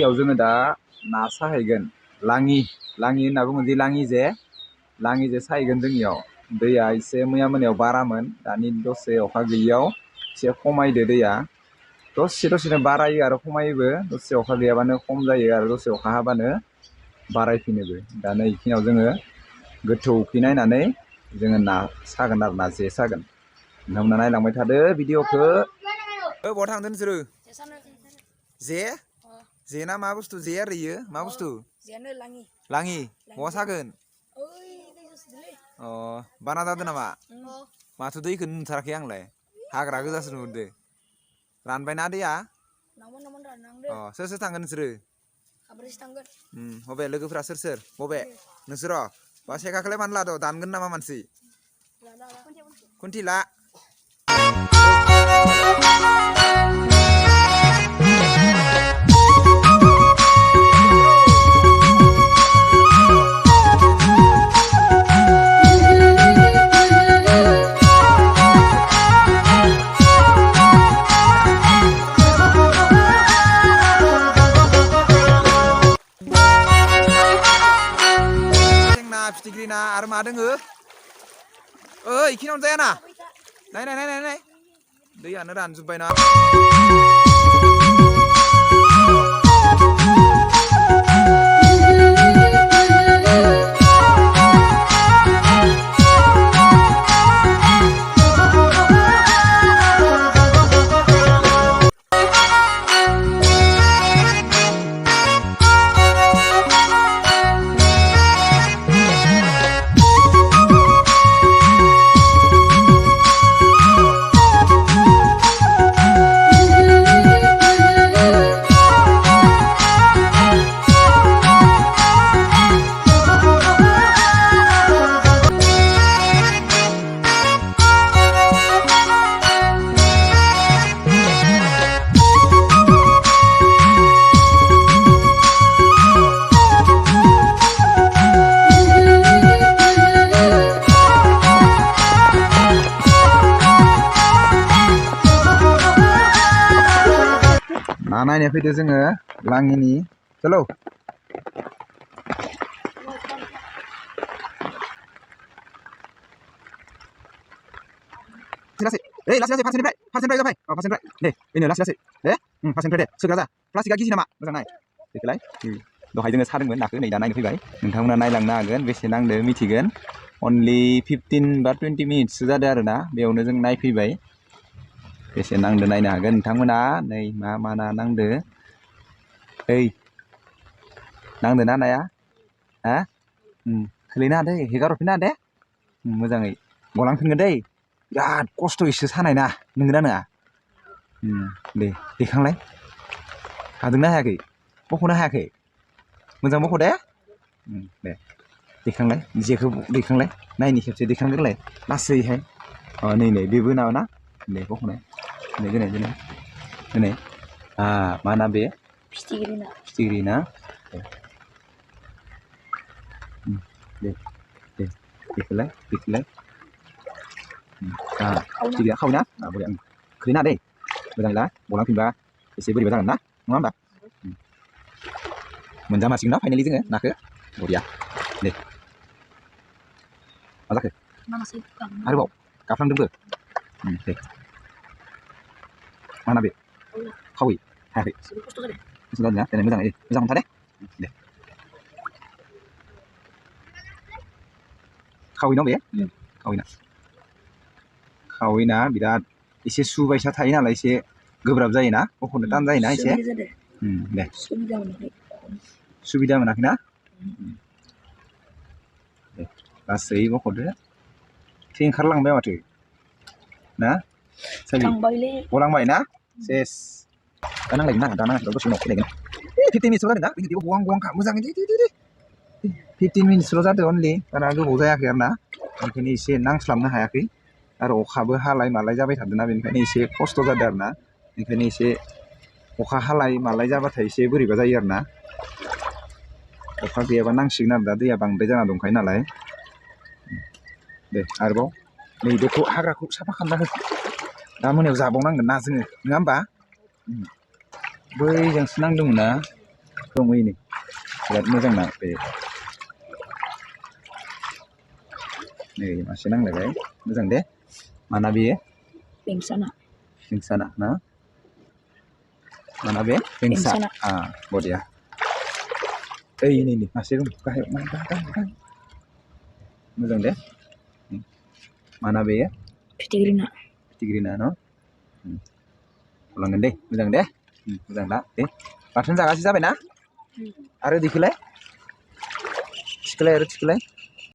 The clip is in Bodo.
दैयाव जोङो दा ना साहैगोन लाङि होनना बुङो दि लाङि जे साहैगोन जोंनियाव दैया एसे मैया मोनायाव बारामोन दानि दसे अखा गैयियाव एसे खमायदो दैया दसेनो बारायो आरो खमायोबो दसे अखा गैयाबानो खम जायो आरो दसे अखा हाबानो बारायफिनोबो दा नै बेखिनियाव जोङो गोथौखै नायनानै जोङो ना सागोन आरो ना जे सागोन नोंथांमोना नायलांबाय थादो भिडिअखौ बहा थांदों नोंसोरो जे ना मा बुस्थु जे आरो इयो मा बुस्थु लाङि बहा सागोन अ बाना जादों नामा माथो दैखौ नुथाराखै आंलाय हाग्रा गोजासो नुहुरदो रानबायना दैया अ सोर थांगोन नोंसोरो बबे लोगोफ्रा सोर बबे नोंसोर बा सेखाखौलाय मानो लाद' दानगोन नामा मानसि खुन्थि ला फिथिख्रि ना आरो मा दोङो इखिनियावनो जायाना नाय दैयानो रानजोब्बायना ना नायनो फैदो जोङो लाङिनि चलो लासै फारसेनिफ्राय जाबाय फारसेनिफ्राय दे बेनो लासै दे फारसेनिफ्राय दे सोग्रा जा प्लास्टिकआ गिजि नामा मोजां नाय बेखौलाय दहाय जोङो सादोंमोन नाखौ नै दा नायनो फैबाय नोंथांमोना नायलांनो हागोन बेसे नांदो मिथिगोन अनलि 15 बा 20 मिनिटसो जादों आरो ना बेयावनो जों नायफैबाय बेसे नांदो नायनो हागोन नोंथांमोना नै मा ना नांदो नांदो ना नाया हा खोलैनो हादे हेगारहरफिननो हादे मोजाङै गलांफिनगोन दै बिराद खस्थ'यैसो सानाय ना नोंगोना नङा दे दैखांलाय हादोंना हायाखै बख'नो हायाखै मोजां बख' दे दे दैखांलाय जेखौ दैखांलाय नायनि खेबसे दैखांग्रोलाय लासैहाय नै बेबो ना दे बख'नाय दोनै मा ना बे फिथिख्रि ना दे बेखौलाय फिथिख्रिया खावना बरिया खोलैना दै मोजां ला गलांफिनबा एसे बोरैबा जागोन ना नङा होमबा मोनजामारसिगोन ना फाइनालि जोङो नाखौ बरिया दे मा जाखो आरोबाव गाफ्लांदोंबो दे मा ना बे खावै हायाखै खस्थ' जादों ना दिनै मोजां हमथा दे खावै ना बे खावै ना बिराद एसे सुबायसा थायो नालाय एसे गोब्राब जायोना बख'नो टान जायोना एसे दे सुबिदा मोनाखै ना दे लासै बख'दो थै ओंखारलांबाय माथो ना गलांबाय ना सेस दा नांलायगोन ना दा नांलायगोन दसे उनाव फैलायगोन 15 मिनिटसल' जादों ना बेखिनियाव गवां मोजाङै दे 15 मिनिटसल' जादों अनलि बारा गोबाव जायाखै आरो ना ओंखायनो एसे नांस्लाबनो हायाखै आरो अखाबो हालाय मालाय जाबाय थादों ना बेनिखायनो एसे खस्थ' जादों आरो ना बेनिखायनो एसे अखा हालाय मालाय जाबाथाय एसे बोरैबा जायो आरो ना अखा गैयाबा नांसिगोन आरो दा दैया बांद्राय जाना दंखायो नालाय दे आरोबाव नै बेखौ हाग्राखौ साफा खालामना हो दा मोनायाव जाबावनांगोन ना जोङो नङा होमबा बैजोंसो नांदोंमोन ना दङ इनि बिराद मोजां ना बे नै मासे नांलायबाय मोजां दे माना बेयो बेंसाना ना mana be pengsa bodia ini masih kayak moजां deh mana be ya fitigirina no ulangan deh moजां deh moजां दा deh बाथोन जागासो जाबाय ना आरो दिखौलाय